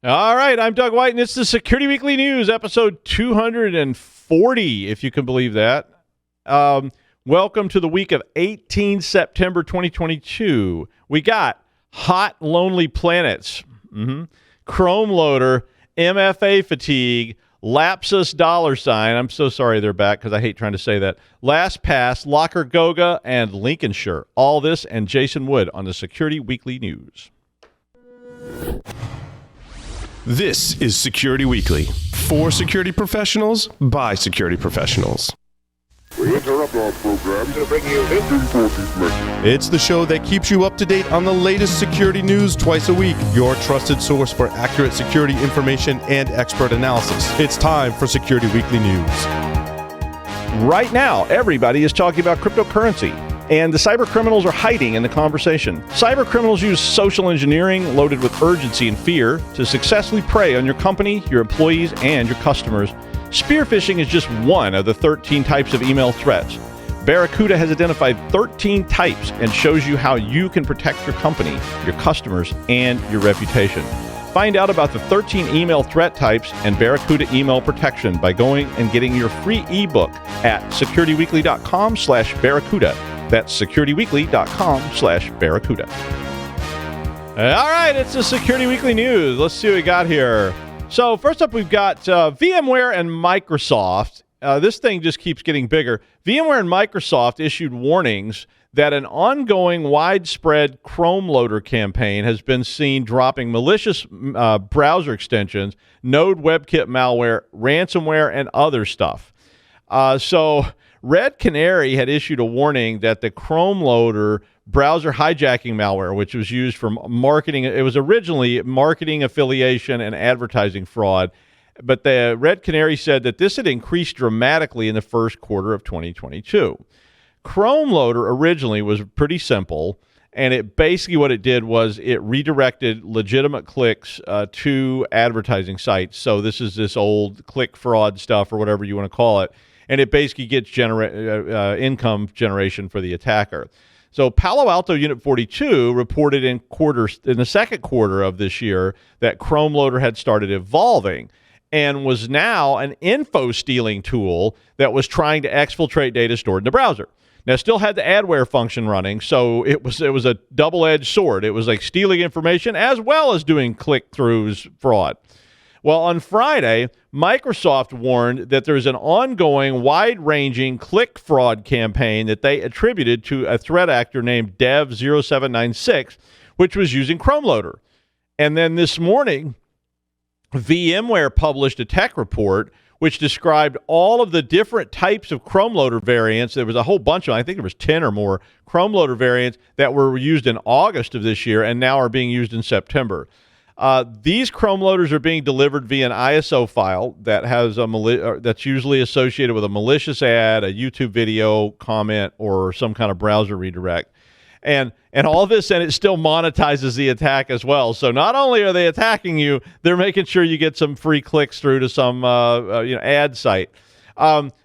All right, I'm Doug White, and it's the Security Weekly News, episode 240, if you can believe that. Welcome to the week of 18 September 2022. We got hot, lonely planets, Chromeloader, MFA Fatigue, Lapsus $. I'm so sorry they're back because I hate trying to say that. Lastpass, LockerGoga, and Lincolnshire. All this and Jason Wood on the Security Weekly News. This is Security Weekly, for security professionals, by security professionals. We interrupt our program to bring you this important message. It's the show that keeps you up to date on the latest security news twice a week, your trusted source for accurate security information and expert analysis. It's time for Security Weekly News. Right now, everybody is talking about cryptocurrency, and the cyber criminals are hiding in the conversation. Cyber criminals use social engineering loaded with urgency and fear to successfully prey on your company, your employees, and your customers. Spear phishing is just one of the 13 types of email threats. Barracuda has identified 13 types and shows you how you can protect your company, your customers, and your reputation. Find out about the 13 email threat types and Barracuda email protection by going and getting your free ebook at securityweekly.com/Barracuda. That's securityweekly.com/Barracuda. All right, it's the Security Weekly News. Let's see what we got here. So first up, we've got VMware and Microsoft. This thing just keeps getting bigger. VMware and Microsoft issued warnings that an ongoing widespread Chromeloader campaign has been seen dropping malicious browser extensions, Node WebKit malware, ransomware, and other stuff. So Red Canary had issued a warning that the Chromeloader browser hijacking malware, which was used for marketing, it was originally marketing affiliation and advertising fraud, but the Red Canary said that this had increased dramatically in the first quarter of 2022. Chromeloader originally was pretty simple, and it basically what it did was it redirected legitimate clicks to advertising sites. So this is this old click fraud stuff or whatever you want to call it. And it basically gets income generation for the attacker. So Palo Alto Unit 42 reported in the second quarter of this year that Chromeloader had started evolving and was now an info stealing tool that was trying to exfiltrate data stored in the browser. Now, it still had the adware function running, so it was a double-edged sword. It was like stealing information as well as doing click-throughs fraud. Well, on Friday, Microsoft warned that there's an ongoing, wide-ranging click fraud campaign that they attributed to a threat actor named Dev0796, which was using Chromeloader. And then this morning, VMware published a tech report which described all of the different types of Chromeloader variants. There was a whole bunch of, I think there was 10 or more Chromeloader variants that were used in August of this year and now are being used in September. These Chromeloaders are being delivered via an ISO file that has that's usually associated with a malicious ad, a YouTube video comment, or some kind of browser redirect. And all this, and it still monetizes the attack as well. So not only are they attacking you, they're making sure you get some free clicks through to some ad site.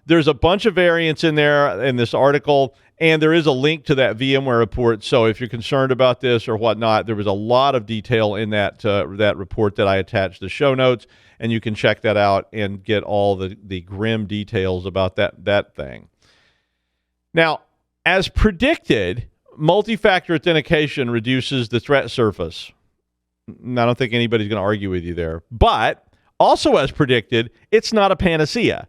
There's a bunch of variants in there in this article, and there is a link to that VMware report. So if you're concerned about this or whatnot, there was a lot of detail in that report that I attached to the show notes, and you can check that out and get all the grim details about that thing. Now, as predicted, multi-factor authentication reduces the threat surface. I don't think anybody's going to argue with you there. But also as predicted, it's not a panacea.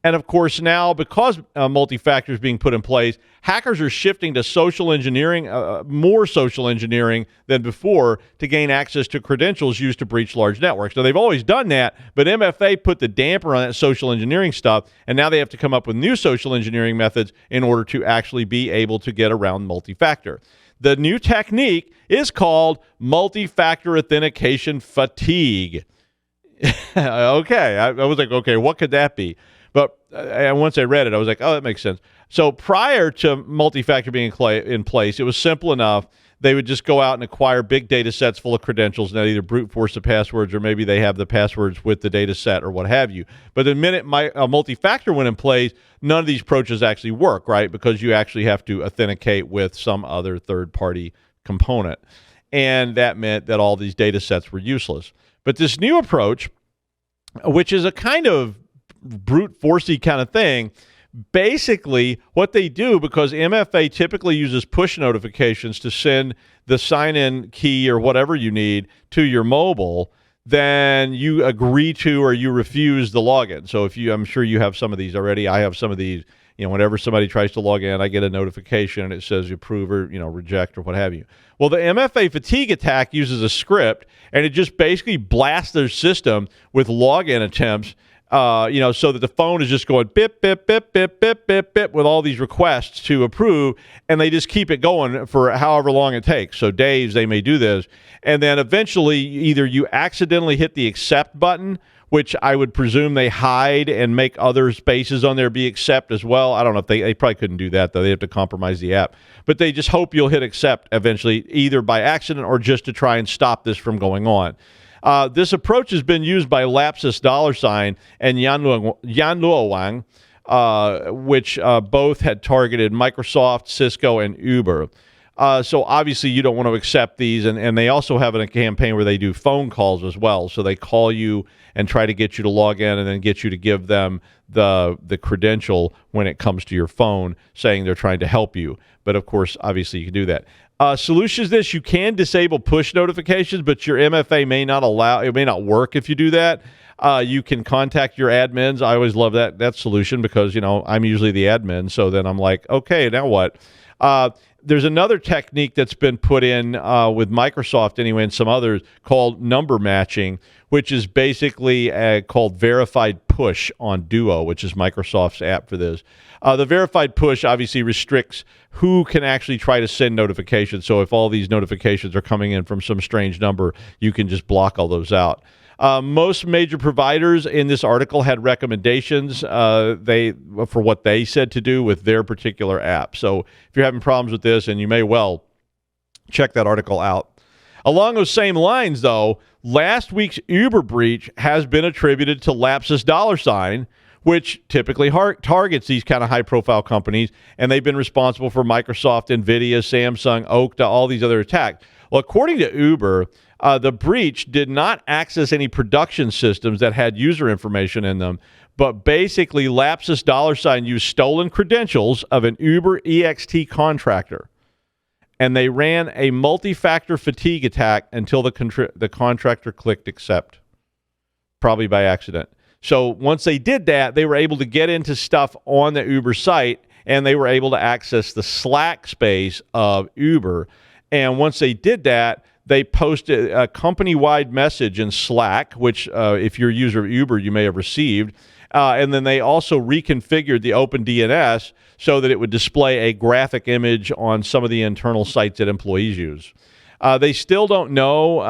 And of course now, because multi-factor is being put in place, hackers are shifting to social engineering, more social engineering than before, to gain access to credentials used to breach large networks. Now, they've always done that, but MFA put the damper on that social engineering stuff, and now they have to come up with new social engineering methods in order to actually be able to get around multi-factor. The new technique is called multi-factor authentication fatigue. Okay, I was like, okay, what could that be? But once I read it, I was like, oh, that makes sense. So prior to multi-factor being in place, it was simple enough. They would just go out and acquire big data sets full of credentials and either brute force the passwords or maybe they have the passwords with the data set or what have you. But the minute multi-factor went in place, none of these approaches actually work, right? Because you actually have to authenticate with some other third-party component. and that meant that all these data sets were useless. But this new approach, which is a kind of brute forcey kind of thing, basically what they do, because MFA typically uses push notifications to send the sign-in key or whatever you need to your mobile, then you agree to or you refuse the login. So I'm sure you have some of these already. I have some of these. Whenever somebody tries to log in, I get a notification and it says approve or, reject or what have you. Well, the MFA Fatigue attack uses a script, and it just basically blasts their system with login attempts, so that the phone is just going bip, bip, bip, bip, bip, bip, bip with all these requests to approve, and they just keep it going for however long it takes. So days they may do this, and then eventually either you accidentally hit the accept button, which I would presume they hide and make other spaces on there be accept as well. I don't know if they probably couldn't do that, though. They have to compromise the app. But they just hope you'll hit accept eventually, either by accident or just to try and stop this from going on. This approach has been used by Lapsus $, and Yanluo Wang, which both had targeted Microsoft, Cisco, and Uber. So obviously you don't want to accept these, and they also have a campaign where they do phone calls as well. So they call you and try to get you to log in and then get you to give them the credential when it comes to your phone, saying they're trying to help you. But of course, obviously you can do that. Solution is this: you can disable push notifications, but your MFA may not work if you do that. You can contact your admins. I always love that solution because, I'm usually the admin. So then I'm like, okay, now what? There's another technique that's been put in with Microsoft anyway, and some others, called number matching, which is basically called verified push on Duo, which is Microsoft's app for this. The verified push obviously restricts who can actually try to send notifications. So if all these notifications are coming in from some strange number, you can just block all those out. Most major providers in this article had recommendations for what they said to do with their particular app. So if you're having problems with this, and you may well check that article out. Along those same lines, though, last week's Uber breach has been attributed to Lapsus $, which typically targets these kind of high-profile companies, and they've been responsible for Microsoft, NVIDIA, Samsung, Okta, all these other attacks. Well, according to Uber, the breach did not access any production systems that had user information in them, but basically Lapsus $, used stolen credentials of an Uber EXT contractor, and they ran a multi-factor fatigue attack until the contractor clicked accept, probably by accident. So once they did that, they were able to get into stuff on the Uber site, and they were able to access the Slack space of Uber. And once they did that, they posted a company-wide message in Slack, which if you're a user of Uber, you may have received. And then they also reconfigured the OpenDNS so that it would display a graphic image on some of the internal sites that employees use. They still don't know,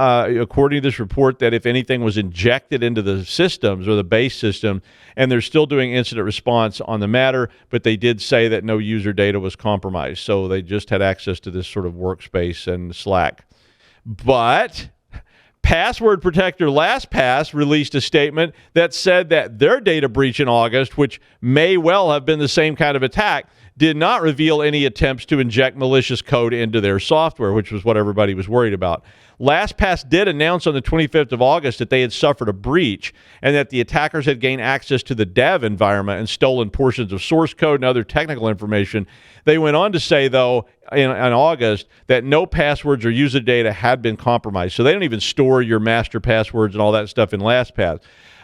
according to this report, that if anything was injected into the systems or the base system, and they're still doing incident response on the matter, but they did say that no user data was compromised. So they just had access to this sort of workspace and Slack. But password protector LastPass released a statement that said that their data breach in August, which may well have been the same kind of attack, did not reveal any attempts to inject malicious code into their software, which was what everybody was worried about. LastPass did announce on the 25th of August that they had suffered a breach and that the attackers had gained access to the dev environment and stolen portions of source code and other technical information. They went on to say, though, in August, that no passwords or user data had been compromised. So they don't even store your master passwords and all that stuff in LastPass.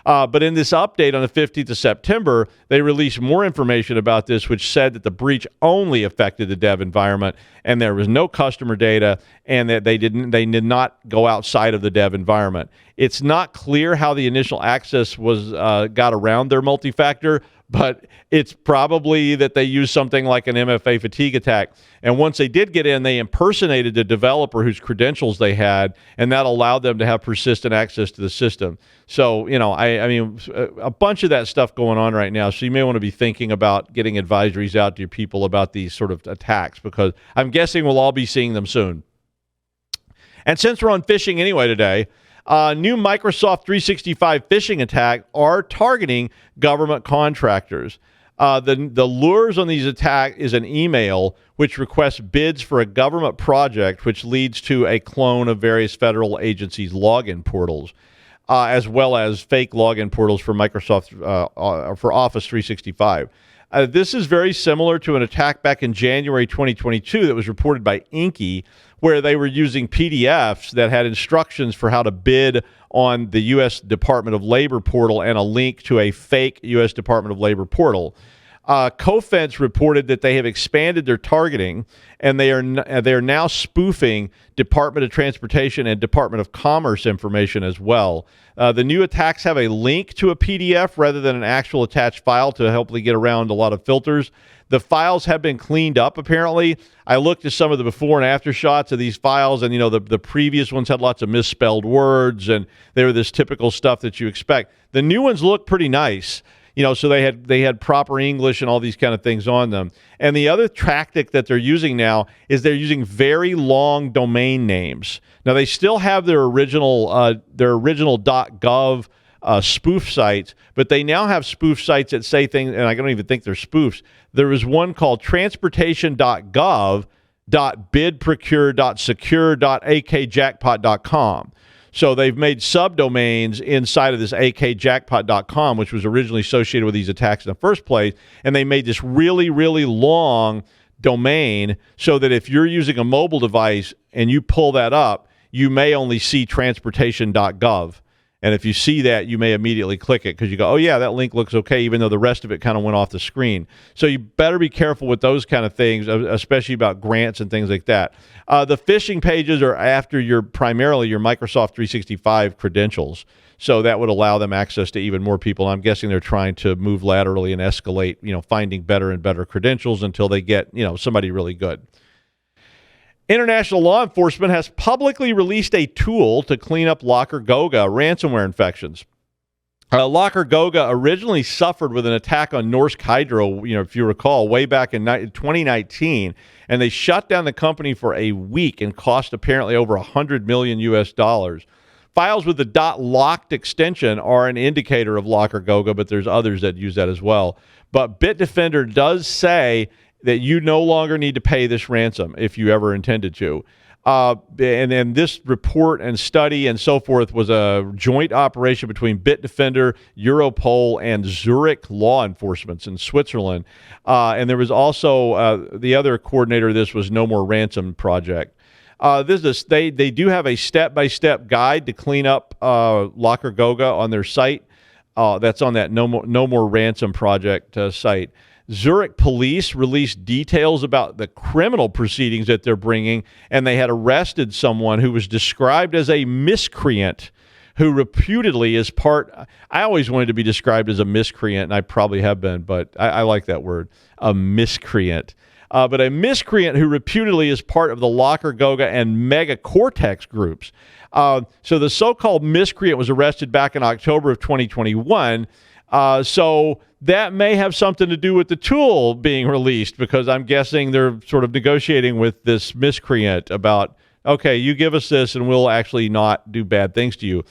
But in this update on the 15th of September, they released more information about this, which said that the breach only affected the dev environment and there was no customer data, and that they did not go outside of the dev environment. It's not clear how the initial access was got around their multi-factor, but it's probably that they used something like an MFA Fatigue attack. And once they did get in, they impersonated the developer whose credentials they had, and that allowed them to have persistent access to the system. So, I mean, a bunch of that stuff going on right now. So you may want to be thinking about getting advisories out to your people about these sort of attacks, because I'm guessing we'll all be seeing them soon. And since we're on phishing anyway today, new Microsoft 365 phishing attacks are targeting government contractors. The lures on these attacks is an email which requests bids for a government project, which leads to a clone of various federal agencies' login portals, as well as fake login portals for Microsoft for Office 365. This is very similar to an attack back in January 2022 that was reported by Inky, where they were using PDFs that had instructions for how to bid on the U.S. Department of Labor portal and a link to a fake U.S. Department of Labor portal. Cofense reported that they have expanded their targeting, and they are now spoofing Department of Transportation and Department of Commerce information as well. The new attacks have a link to a PDF rather than an actual attached file to hopefully get around a lot of filters. The files have been cleaned up, apparently. I looked at some of the before and after shots of these files, and, the previous ones had lots of misspelled words, and they were this typical stuff that you expect. The new ones look pretty nice. So they had proper English and all these kind of things on them. And the other tactic that they're using now is they're using very long domain names. Now, they still have their original .gov spoof sites, but they now have spoof sites that say things, and I don't even think they're spoofs. There is one called transportation.gov.bidprocure.secure.akjackpot.com. So they've made subdomains inside of this akjackpot.com, which was originally associated with these attacks in the first place, and they made this really, really long domain so that if you're using a mobile device and you pull that up, you may only see transportation.gov. And if you see that, you may immediately click it because you go, oh, yeah, that link looks okay, even though the rest of it kind of went off the screen. So you better be careful with those kind of things, especially about grants and things like that. The phishing pages are after primarily your Microsoft 365 credentials. So that would allow them access to even more people. I'm guessing they're trying to move laterally and escalate, finding better and better credentials until they get, somebody really good. International law enforcement has publicly released a tool to clean up LockerGoga ransomware infections. LockerGoga originally suffered with an attack on Norsk Hydro, if you recall, way back in 2019, and they shut down the company for a week and cost apparently over $100 million US. Files with the .locked extension are an indicator of LockerGoga, but there's others that use that as well. But Bitdefender does say that you no longer need to pay this ransom if you ever intended to. And this report and study and so forth was a joint operation between Bitdefender, Europol, and Zurich law enforcement in Switzerland. And there was also the other coordinator of this was No More Ransom Project. They do have a step-by-step guide to clean up LockerGoga on their site. That's on that No More Ransom Project site. Zurich police released details about the criminal proceedings that they're bringing, and they had arrested someone who was described as a miscreant who reputedly is part. I always wanted to be described as a miscreant, and I probably have been, but I like that word, a miscreant. But a miscreant who reputedly is part of the LockerGoga and MegaCortex groups. So the so-called miscreant was arrested back in October of 2021. So that may have something to do with the tool being released, because I'm guessing they're sort of negotiating with this miscreant about, okay, you give us this and we'll actually not do bad things to you.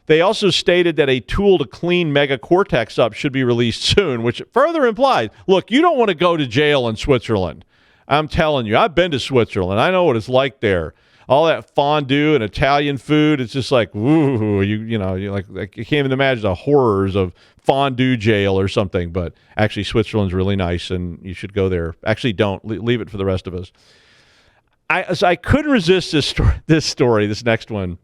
They also stated that a tool to clean MegaCortex up should be released soon, which further implies, look, you don't want to go to jail in Switzerland. I'm telling you, I've been to Switzerland. I know what it's like there. All that fondue and Italian food, it's just like, ooh, you like, I can't even imagine the horrors of fondue jail or something. But actually, Switzerland's really nice, and you should go there. Actually, don't. Leave it for the rest of us. I couldn't resist this next one.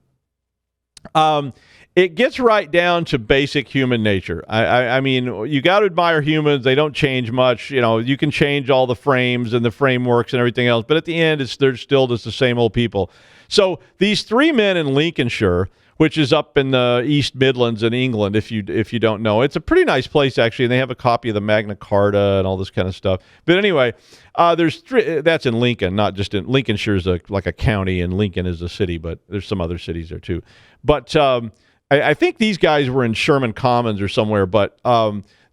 It gets right down to basic human nature. I mean, you got to admire humans. They don't change much. You can change all the frames and the frameworks and everything else, but at the end, they're still just the same old people. So these three men in Lincolnshire, which is up in the East Midlands in England, if you don't know, it's a pretty nice place actually, and they have a copy of the Magna Carta and all this kind of stuff. But anyway, there's three. That's in Lincoln, not just in Lincolnshire is like a county, and Lincoln is a city, but there's some other cities there too. But I think these guys were in Sherman Commons or somewhere, but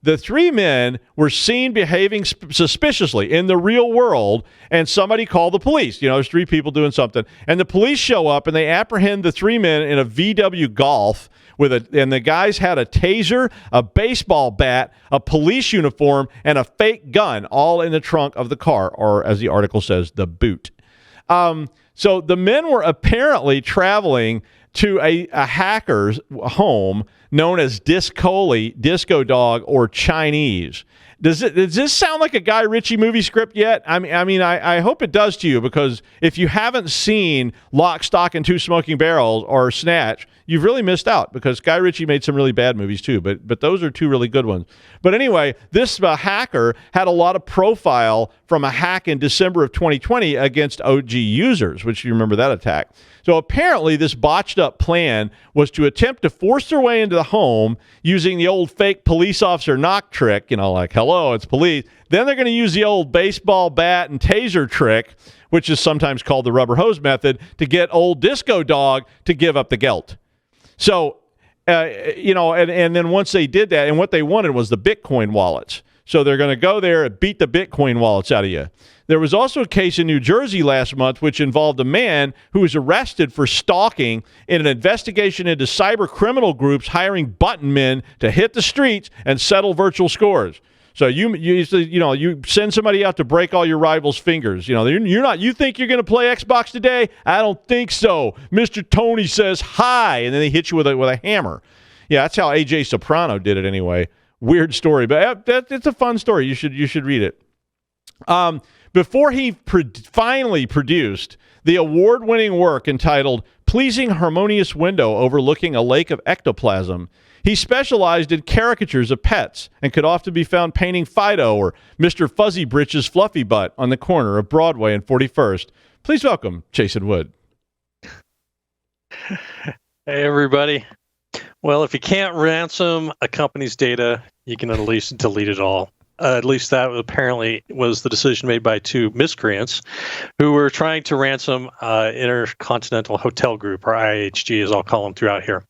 the three men were seen behaving suspiciously in the real world, and somebody called the police. There's three people doing something, and the police show up and they apprehend the three men in a VW Golf and the guys had a taser, a baseball bat, a police uniform, and a fake gun, all in the trunk of the car, or as the article says, the boot. So the men were apparently traveling to a hacker's home known as Disco Dog, or Chinese. Does this sound like a Guy Ritchie movie script yet? I hope it does to you, because if you haven't seen Lock, Stock, and Two Smoking Barrels or Snatch, you've really missed out, because Guy Ritchie made some really bad movies too, but those are two really good ones. But anyway, this hacker had a lot of profile from a hack in December of 2020 against OG users, which you remember that attack. So apparently this botched up plan was to attempt to force their way into the home using the old fake police officer knock trick, like, hello, it's police. Then they're going to use the old baseball bat and taser trick, which is sometimes called the rubber hose method, to get old Disco Dog to give up the gelt. So, and then once they did that, and what they wanted was the Bitcoin wallets. So they're going to go there and beat the Bitcoin wallets out of you. There was also a case in New Jersey last month which involved a man who was arrested for stalking in an investigation into cyber criminal groups hiring button men to hit the streets and settle virtual scores. So you send somebody out to break all your rivals' fingers. You think you're going to play Xbox today? I don't think so. Mr. Tony says hi, and then they hit you with a hammer. Yeah, that's how AJ Soprano did it anyway. Weird story, but it's a fun story. You should read it. Before he finally produced the award-winning work entitled Pleasing Harmonious Window Overlooking a Lake of Ectoplasm, he specialized in caricatures of pets and could often be found painting Fido or Mr. Fuzzy Britch's Fluffy Butt on the corner of Broadway and 41st. Please welcome Jason Wood. Hey, everybody. Well, if you can't ransom a company's data, you can at least delete it all. At least that apparently was the decision made by two miscreants who were trying to ransom Intercontinental Hotel Group, or IHG, as I'll call them throughout here.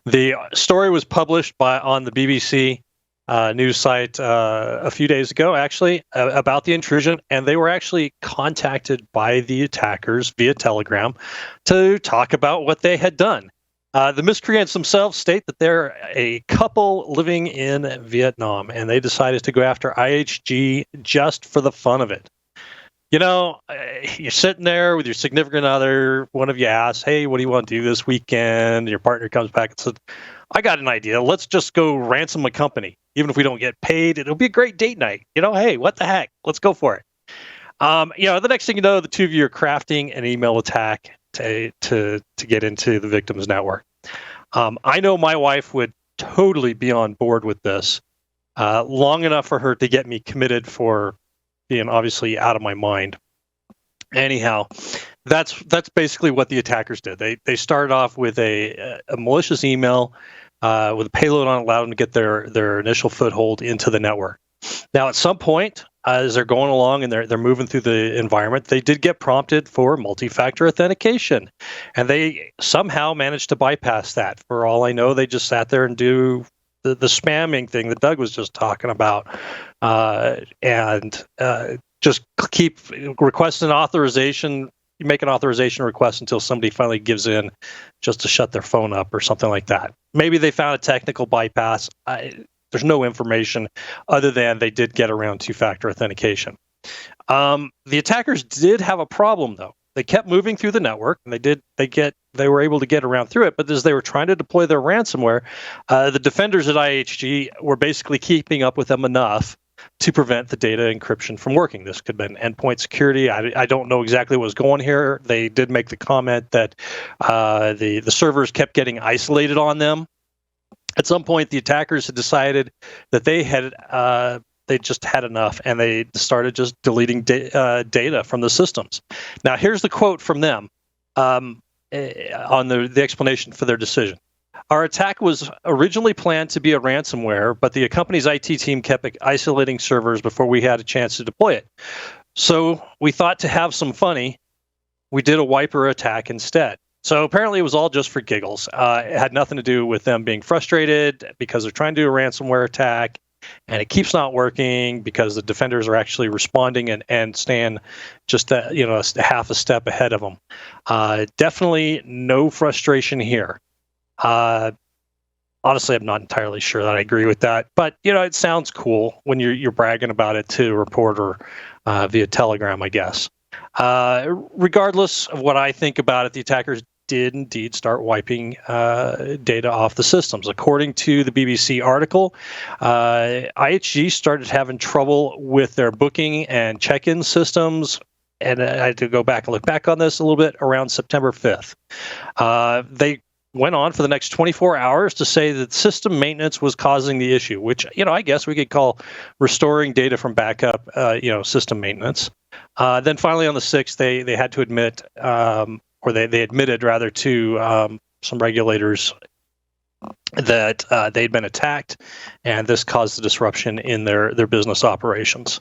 The story was published on the BBC news site a few days ago, actually, about the intrusion, and they were actually contacted by the attackers via Telegram to talk about what they had done. The miscreants themselves state that they're a couple living in Vietnam, and they decided to go after IHG just for the fun of it. You're sitting there with your significant other. One of you asks, hey, what do you want to do this weekend? Your partner comes back and says, I got an idea. Let's just go ransom a company. Even if we don't get paid, it'll be a great date night. Hey, what the heck? Let's go for it. The next thing you know, the two of you are crafting an email attack to get into the victim's network. I know my wife would totally be on board with this, long enough for her to get me committed for being obviously out of my mind. Anyhow, that's basically what the attackers did. They started off with a malicious email with a payload on it, allowed them to get their initial foothold into the network. Now, at some point, as they're going along and they're moving through the environment, they did get prompted for multi-factor authentication, and they somehow managed to bypass that. For all I know, they just sat there and do the spamming thing that Doug was just talking about, and just keep requesting authorization. You make an authorization request until somebody finally gives in just to shut their phone up or something like that. Maybe they found a technical bypass. There's no information other than they did get around two-factor authentication. The attackers did have a problem, though. They kept moving through the network, and they were able to get around through it. But as they were trying to deploy their ransomware, the defenders at IHG were basically keeping up with them enough to prevent the data encryption from working. This could have been endpoint security. I don't know exactly what was going here. They did make the comment that the servers kept getting isolated on them. At some point, the attackers had decided that they just had enough, and they started just deleting data from the systems. Now, here's the quote from them on the explanation for their decision. Our attack was originally planned to be a ransomware, but the company's IT team kept isolating servers before we had a chance to deploy it. So we thought to have some funny, we did a wiper attack instead. So apparently it was all just for giggles. It had nothing to do with them being frustrated because they're trying to do a ransomware attack. and it keeps not working because the defenders are actually responding and stand just a half a step ahead of them. Definitely no frustration here. Honestly, I'm not entirely sure that I agree with that, but it sounds cool when you're bragging about it to a reporter via Telegram, I guess. Regardless of what I think about it, the attackers did indeed start wiping data off the systems. According to the BBC article, IHG started having trouble with their booking and check-in systems, and I had to go back and look back on this a little bit around September 5th. They went on for the next 24 hours to say that system maintenance was causing the issue, which, I guess we could call restoring data from backup, system maintenance. Then finally on the 6th, they had to admit, or they admitted rather to some regulators that they'd been attacked, and this caused the disruption in their business operations.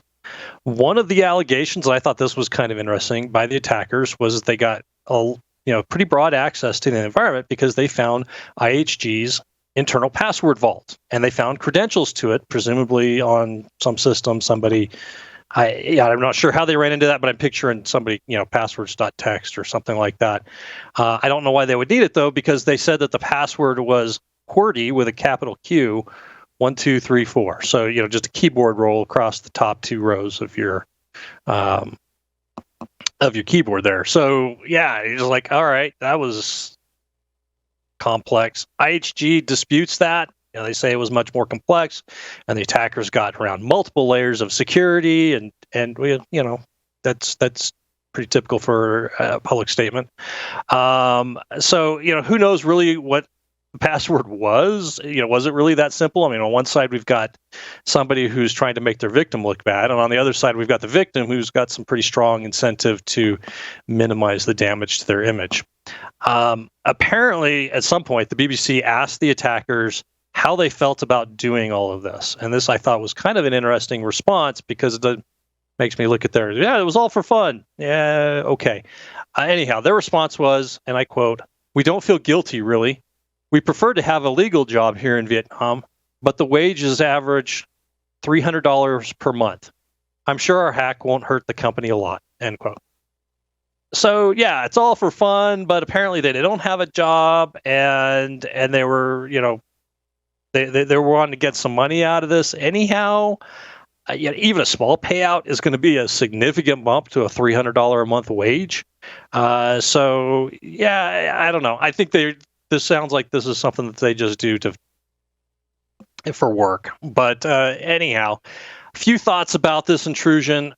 One of the allegations, and I thought this was kind of interesting, by the attackers was that they got pretty broad access to the environment because they found IHG's internal password vault, and they found credentials to it, presumably on some system. Somebody, I'm not sure how they ran into that, but I'm picturing somebody, passwords.txt or something like that. I don't know why they would need it though, because they said that the password was QWERTY with a capital Q, 1, 2, 3, 4. So just a keyboard roll across the top two rows of your keyboard there. So yeah, it's like, all right, that was complex. IHG disputes that. They say it was much more complex, and the attackers got around multiple layers of security, and that's pretty typical for a public statement. So who knows really what the password was? Was it really that simple? I mean, on one side we've got somebody who's trying to make their victim look bad, and on the other side we've got the victim who's got some pretty strong incentive to minimize the damage to their image. Apparently, at some point, the BBC asked the attackers how they felt about doing all of this, and this I thought was kind of an interesting response because it makes me look at it was all for fun. Yeah, okay. Anyhow, their response was, and I quote, "We don't feel guilty, really. We prefer to have a legal job here in Vietnam, but the wage is average $300 per month. I'm sure our hack won't hurt the company a lot," end quote. So yeah, it's all for fun, but apparently they don't have a job, and they were, they were wanting to get some money out of this anyhow. Even a small payout is going to be a significant bump to a $300 a month wage. So yeah, I don't know. I think this sounds like this is something that they just do for work. But anyhow, a few thoughts about this intrusion.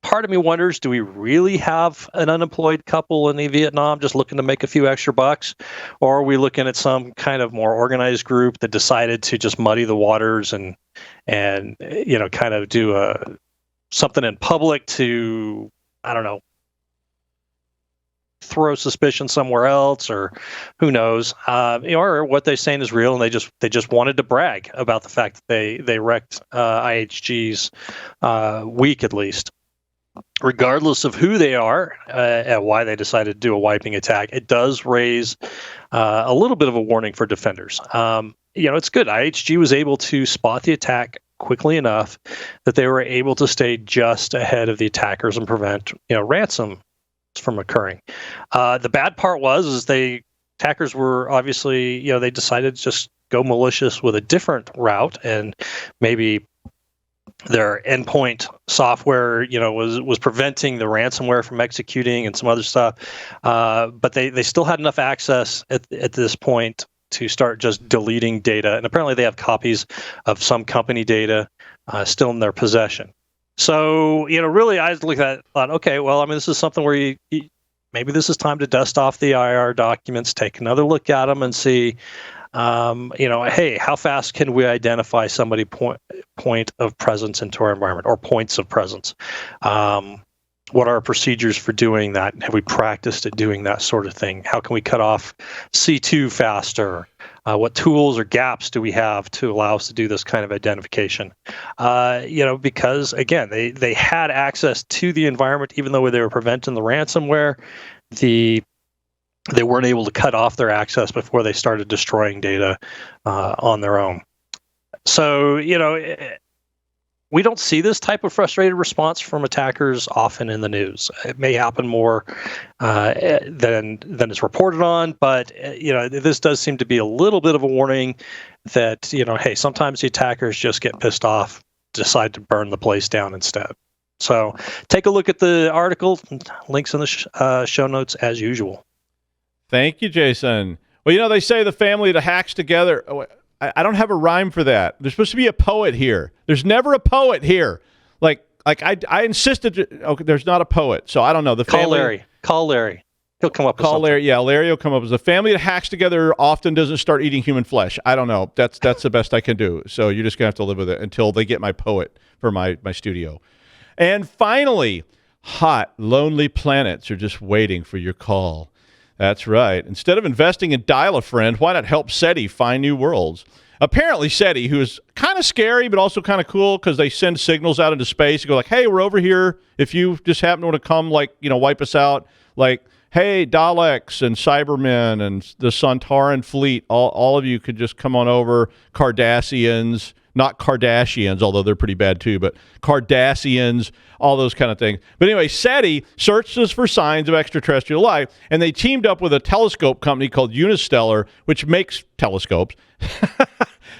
Part of me wonders, do we really have an unemployed couple in Vietnam just looking to make a few extra bucks? Or are we looking at some kind of more organized group that decided to just muddy the waters and kind of do something in public to, I don't know, throw suspicion somewhere else, or who knows, or what they're saying is real, and they just wanted to brag about the fact that they wrecked IHG's week, at least. Regardless of who they are and why they decided to do a wiping attack, it does raise a little bit of a warning for defenders. It's good. IHG was able to spot the attack quickly enough that they were able to stay just ahead of the attackers and prevent ransom from occurring. The bad part is the attackers were obviously, they decided to just go malicious with a different route, and maybe their endpoint software, was preventing the ransomware from executing and some other stuff. But they still had enough access at this point to start just deleting data. And apparently they have copies of some company data still in their possession. So, really I looked at it, thought, okay, well, I mean, this is something where maybe this is time to dust off the IR documents, take another look at them and see, hey, how fast can we identify somebody point of presence into our environment, or points of presence? What are our procedures for doing that? Have we practiced at doing that sort of thing? How can we cut off C2 faster? What tools or gaps do we have to allow us to do this kind of identification? Because again, they had access to the environment, even though they were preventing the ransomware. They weren't able to cut off their access before they started destroying data on their own. So, we don't see this type of frustrated response from attackers often in the news. It may happen more than is reported on, but this does seem to be a little bit of a warning that hey, sometimes the attackers just get pissed off, decide to burn the place down instead. So take a look at the article. Links in the show notes as usual. Thank you, Jason. Well, they say the family that hacks together. I don't have a rhyme for that. There's supposed to be a poet here. There's never a poet here. Like I insisted. Okay, there's not a poet, so I don't know. The family. Call Larry. He'll come up. Call Larry. Yeah, Larry will come up. As a family that hacks together often doesn't start eating human flesh. I don't know. That's the best I can do. So you're just gonna have to live with it until they get my poet for my studio. And finally, hot, lonely planets are just waiting for your call. That's right. Instead of investing in Dial-A-Friend, why not help SETI find new worlds? Apparently, SETI, who is kind of scary but also kind of cool because they send signals out into space and go like, hey, we're over here. If you just happen to want to come, wipe us out, hey, Daleks and Cybermen and the Sontaran fleet, all of you could just come on over. Cardassians, not Kardashians, although they're pretty bad too, but Cardassians, all those kind of things. But anyway, SETI searches for signs of extraterrestrial life, and they teamed up with a telescope company called Unistellar, which makes telescopes.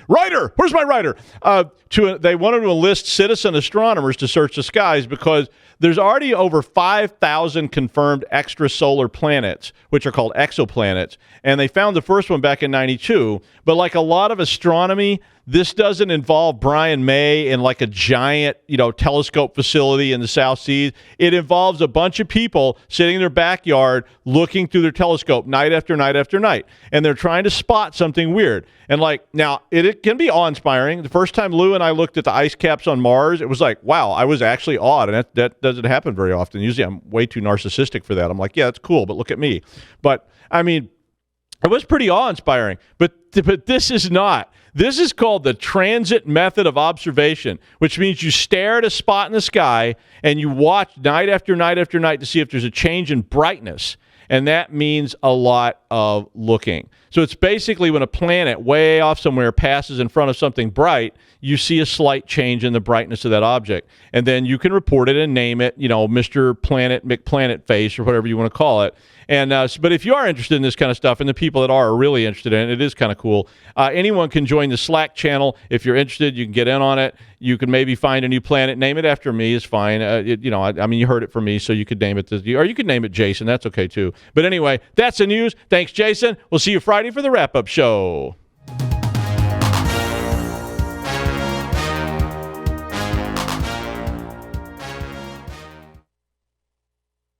Writer! Where's my writer? They wanted to enlist citizen astronomers to search the skies because there's already over 5,000 confirmed extrasolar planets, which are called exoplanets, and they found the first one back in 92. But like a lot of astronomy, this doesn't involve Brian May in like a giant, telescope facility in the South Seas. It involves a bunch of people sitting in their backyard looking through their telescope night after night after night, and they're trying to spot something weird. And now it can be awe-inspiring. The first time Lou and I looked at the ice caps on Mars, it was like, wow, I was actually awed, and that doesn't happen very often. Usually I'm way too narcissistic for that. I'm like, yeah, that's cool, but look at me. But I mean, it was pretty awe-inspiring, but this is not. This is called the transit method of observation, which means you stare at a spot in the sky and you watch night after night after night to see if there's a change in brightness. And that means a lot of looking. So it's basically when a planet way off somewhere passes in front of something bright, you see a slight change in the brightness of that object. And then you can report it and name it, Mr. Planet, McPlanet Face, or whatever you want to call it. And but if you are interested in this kind of stuff, and the people that are really interested in it, it is kind of cool. Anyone can join the Slack channel. If you're interested, you can get in on it. You can maybe find a new planet. Name it after me is fine. You heard it from me, so you could name it or you could name it Jason. That's okay, too. But anyway, that's the news. Thanks, Jason. We'll see you Friday for the wrap-up show.